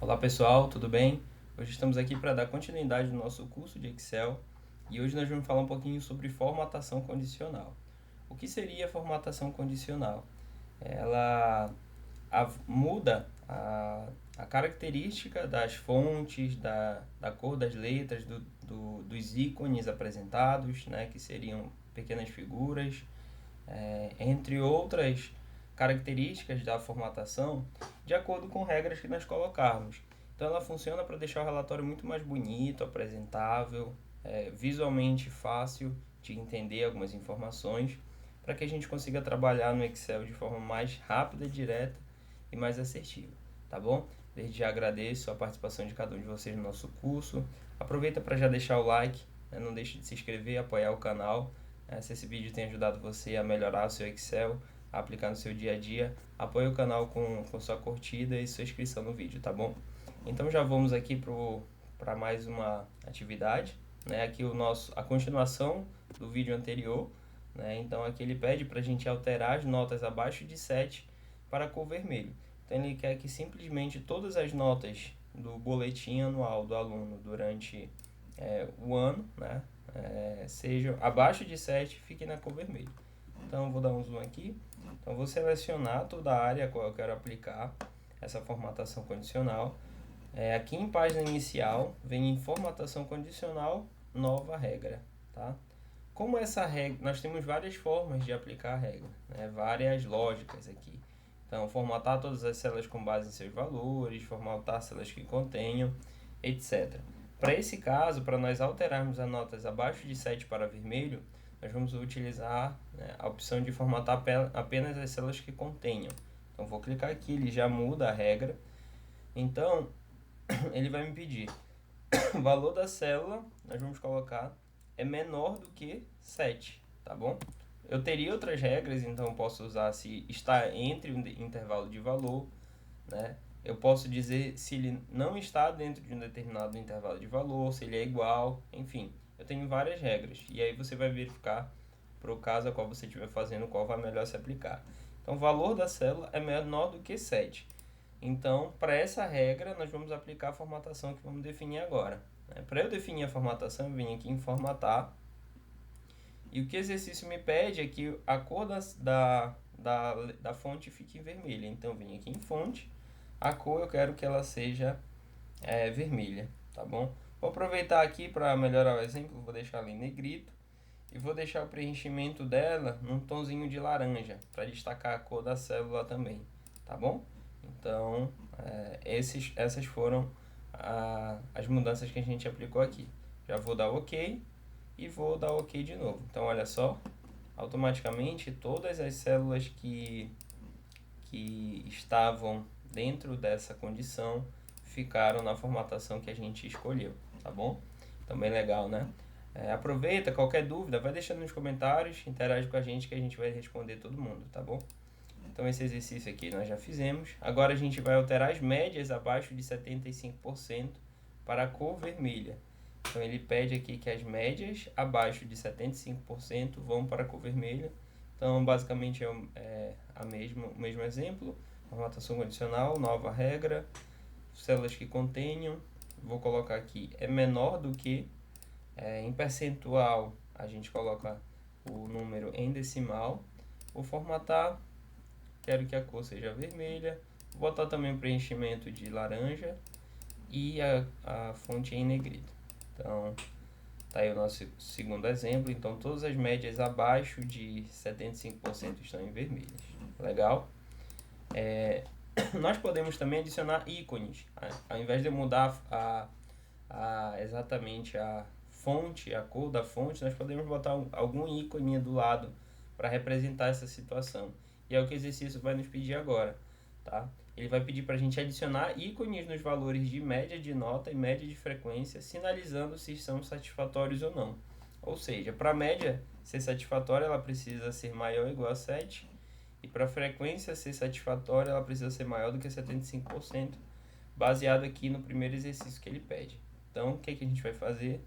Olá pessoal, tudo bem? Hoje estamos aqui para dar continuidade no nosso curso de Excel e hoje nós vamos falar um pouquinho sobre formatação condicional. O que seria formatação condicional? Ela muda a característica das fontes, da cor das letras, dos ícones apresentados, né, que seriam pequenas figuras, entre outras características da formatação, de acordo com regras que nós colocarmos. Então ela funciona para deixar o relatório muito mais bonito, apresentável, visualmente fácil de entender algumas informações, para que a gente consiga trabalhar no Excel de forma mais rápida, direta e mais assertiva, tá bom? Desde já agradeço a participação de cada um de vocês no nosso curso. Aproveita para já deixar o like, né? Não deixe de se inscrever, apoiar o canal. Se esse vídeo tem ajudado você a melhorar o seu Excel, a aplicar no seu dia a dia, apoie o canal com sua curtida e sua inscrição no vídeo, tá bom? Então já vamos aqui para mais uma atividade, né? Aqui a continuação do vídeo anterior, né? Então aqui ele pede para a gente alterar as notas abaixo de 7 para a cor vermelho. Então ele quer que simplesmente todas as notas do boletim anual do aluno durante o ano, né, sejam abaixo de 7, fiquem na cor vermelho. Então vou dar um zoom aqui. Então vou selecionar toda a área a qual eu quero aplicar essa formatação condicional. Aqui em página inicial vem em formatação condicional, nova regra, tá? Como essa regra, nós temos várias formas de aplicar a regra, né? Várias lógicas aqui. Então, formatar todas as células com base em seus valores, formatar células que contenham, etc. Para esse caso, para nós alterarmos as notas abaixo de 7 para vermelho, nós vamos utilizar, né, a opção de formatar apenas as células que contenham. Então, vou clicar aqui, ele já muda a regra. Então, ele vai me pedir o valor da célula, nós vamos colocar, é menor do que 7, tá bom? Eu teria outras regras, então posso usar se está entre um intervalo de valor, né? Eu posso dizer se ele não está dentro de um determinado intervalo de valor, se ele é igual, enfim. Eu tenho várias regras e aí você vai verificar para o caso a qual você estiver fazendo, qual vai melhor se aplicar. Então, o valor da célula é menor do que 7. Então, para essa regra, nós vamos aplicar a formatação que vamos definir agora. Para eu definir a formatação, eu venho aqui em formatar. E o que o exercício me pede é que a cor da fonte fique em vermelha. Então, eu venho aqui em fonte. A cor eu quero que ela seja vermelha, tá bom? Vou aproveitar aqui para melhorar o exemplo, vou deixar ela em negrito. E vou deixar o preenchimento dela num tonzinho de laranja, para destacar a cor da célula também, tá bom? Então, essas foram as mudanças que a gente aplicou aqui. Já vou dar OK e vou dar OK de novo. Então, olha só, automaticamente todas as células que estavam dentro dessa condição ficaram na formatação que a gente escolheu, tá bom? Então, bem legal, né? Aproveita, qualquer dúvida, vai deixando nos comentários, interage com a gente que a gente vai responder todo mundo, tá bom? Então esse exercício aqui nós já fizemos. Agora a gente vai alterar as médias abaixo de 75% para a cor vermelha. Então ele pede aqui que as médias abaixo de 75% vão para a cor vermelha. Então basicamente é o mesmo exemplo. Formatação condicional, nova regra, células que contenham. Vou colocar aqui, é menor do que, em percentual a gente coloca o número em decimal. Vou formatar. Quero que a cor seja vermelha. Vou botar também o preenchimento de laranja e a fonte em negrito. Então, tá aí o nosso segundo exemplo. Então, todas as médias abaixo de 75% estão em vermelhas. Legal? Nós podemos também adicionar ícones. Ao invés de eu mudar exatamente a fonte, a cor da fonte, nós podemos botar algum ícone do lado para representar essa situação. E é o que o exercício vai nos pedir agora, tá? Ele vai pedir para a gente adicionar ícones nos valores de média de nota e média de frequência, sinalizando se são satisfatórios ou não. Ou seja, para a média ser satisfatória, ela precisa ser maior ou igual a 7, e para a frequência ser satisfatória, ela precisa ser maior do que 75%, baseado aqui no primeiro exercício que ele pede. Então, o que a gente vai fazer?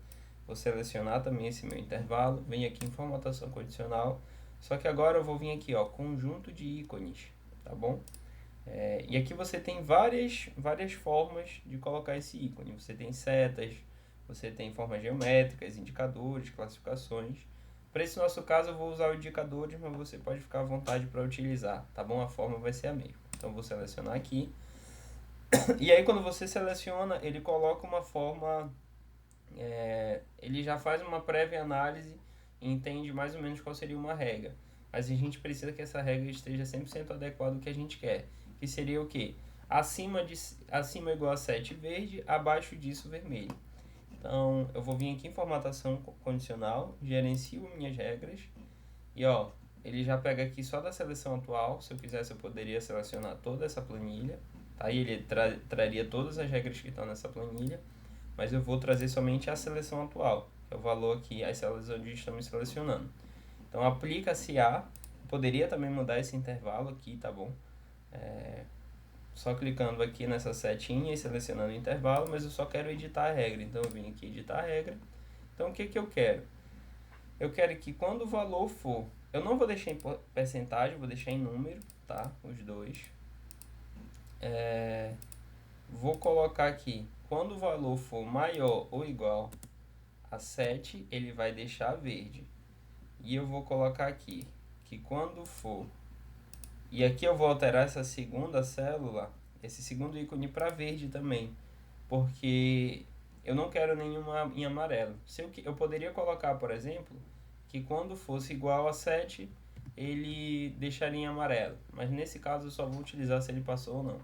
Vou selecionar também esse meu intervalo, venho aqui em formatação condicional, só que agora eu vou vir aqui, ó, conjunto de ícones, tá bom? E aqui você tem várias formas de colocar esse ícone. Você tem setas, você tem formas geométricas, indicadores, classificações. Para esse nosso caso eu vou usar os indicadores, mas você pode ficar à vontade para utilizar, tá bom? A forma vai ser a mesma. Então vou selecionar aqui. E aí quando você seleciona, ele coloca uma forma, ele já faz uma prévia análise e entende mais ou menos qual seria uma regra. Mas a gente precisa que essa regra esteja 100% adequada ao que a gente quer. Que seria o quê? Acima igual a 7 verde, abaixo disso vermelho. Então, eu vou vir aqui em formatação condicional, gerencio minhas regras e ó, ele já pega aqui só da seleção atual. Se eu quisesse, eu poderia selecionar toda essa planilha, tá? E ele traria todas as regras que estão nessa planilha, mas eu vou trazer somente a seleção atual, que é o valor aqui, as células onde estamos selecionando. Então, aplica-se a, poderia também mudar esse intervalo aqui, tá bom? Só clicando aqui nessa setinha e selecionando o intervalo, mas eu só quero editar a regra. Então eu vim aqui editar a regra. Então o que eu quero? Eu quero que quando o valor for, eu não vou deixar em percentagem, vou deixar em número, tá? Os dois. Vou colocar aqui, quando o valor for maior ou igual a 7, ele vai deixar verde. E eu vou colocar aqui, que quando for... E aqui eu vou alterar essa segunda célula, esse segundo ícone para verde também, porque eu não quero nenhuma em amarelo. Eu poderia colocar, por exemplo, que quando fosse igual a 7, ele deixaria em amarelo. Mas nesse caso eu só vou utilizar se ele passou ou não.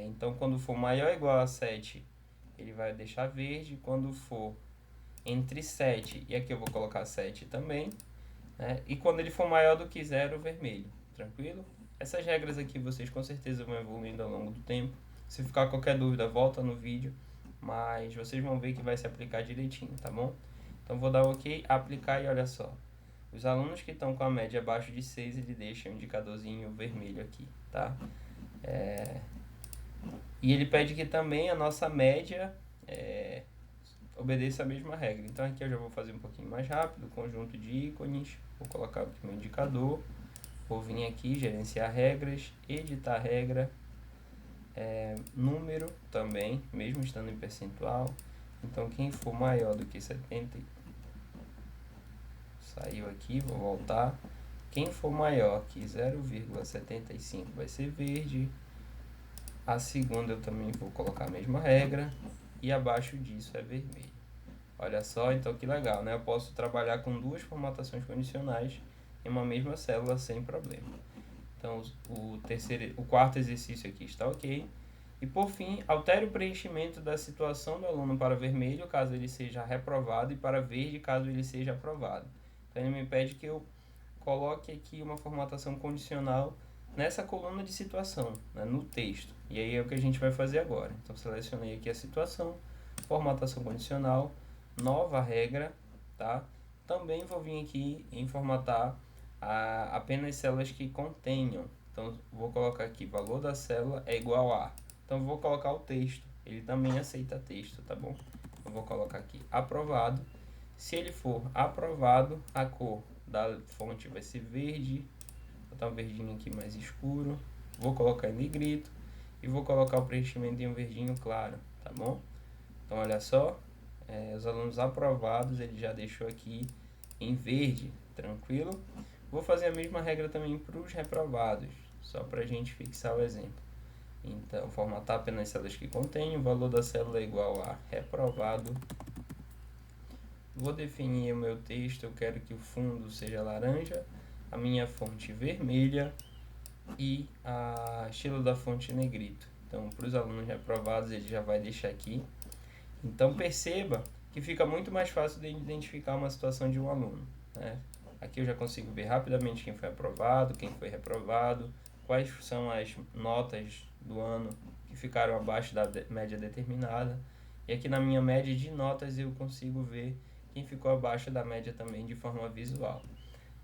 Então quando for maior ou igual a 7, ele vai deixar verde. Quando for entre 7, e aqui eu vou colocar 7 também, né? E quando ele for maior do que 0, vermelho. Tranquilo? Essas regras aqui vocês com certeza vão evoluindo ao longo do tempo. Se ficar qualquer dúvida, volta no vídeo, mas vocês vão ver que vai se aplicar direitinho, tá bom? Então vou dar OK, aplicar e olha só. Os alunos que estão com a média abaixo de 6, ele deixa um indicadorzinho vermelho aqui, tá? E ele pede que também a nossa média obedeça a mesma regra. Então aqui eu já vou fazer um pouquinho mais rápido, conjunto de ícones, vou colocar aqui meu indicador. Vou vir aqui, gerenciar regras, editar regra, número também, mesmo estando em percentual. Então, quem for maior do que 70, saiu aqui, vou voltar. Quem for maior que 0,75 vai ser verde. A segunda eu também vou colocar a mesma regra. E abaixo disso é vermelho. Olha só, então que legal, né? Eu posso trabalhar com duas formatações condicionais em uma mesma célula sem problema. Então o quarto exercício aqui está OK. E por fim, altere o preenchimento da situação do aluno para vermelho caso ele seja reprovado e para verde caso ele seja aprovado. Então ele me pede que eu coloque aqui uma formatação condicional nessa coluna de situação, né, no texto. E aí é o que a gente vai fazer agora. Então selecionei aqui a situação, formatação condicional, nova regra, tá? Também vou vir aqui em formatar apenas células que contenham. Então vou colocar aqui valor da célula é igual a. Então vou colocar o texto. Ele também aceita texto, tá bom? Eu vou colocar aqui aprovado. Se ele for aprovado, a cor da fonte vai ser verde. Vou botar um verdinho aqui mais escuro. Vou colocar em negrito e vou colocar o preenchimento em um verdinho claro, tá bom? Então olha só, os alunos aprovados ele já deixou aqui em verde, tranquilo? Vou fazer a mesma regra também para os reprovados, só para a gente fixar o exemplo. Então, formatar apenas células que contêm, o valor da célula é igual a reprovado. Vou definir o meu texto, eu quero que o fundo seja laranja, a minha fonte vermelha e a estilo da fonte negrito. Então, para os alunos reprovados, ele já vai deixar aqui. Então, perceba que fica muito mais fácil de identificar uma situação de um aluno, né? Aqui eu já consigo ver rapidamente quem foi aprovado, quem foi reprovado, quais são as notas do ano que ficaram abaixo da média determinada. E aqui na minha média de notas eu consigo ver quem ficou abaixo da média também de forma visual.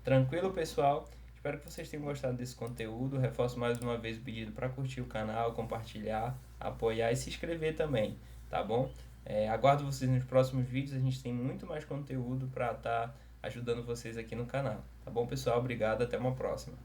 Tranquilo, pessoal? Espero que vocês tenham gostado desse conteúdo. Reforço mais uma vez o pedido para curtir o canal, compartilhar, apoiar e se inscrever também, tá bom? Aguardo vocês nos próximos vídeos. A gente tem muito mais conteúdo para estar ajudando vocês aqui no canal. Tá bom, pessoal? Obrigado. Até uma próxima.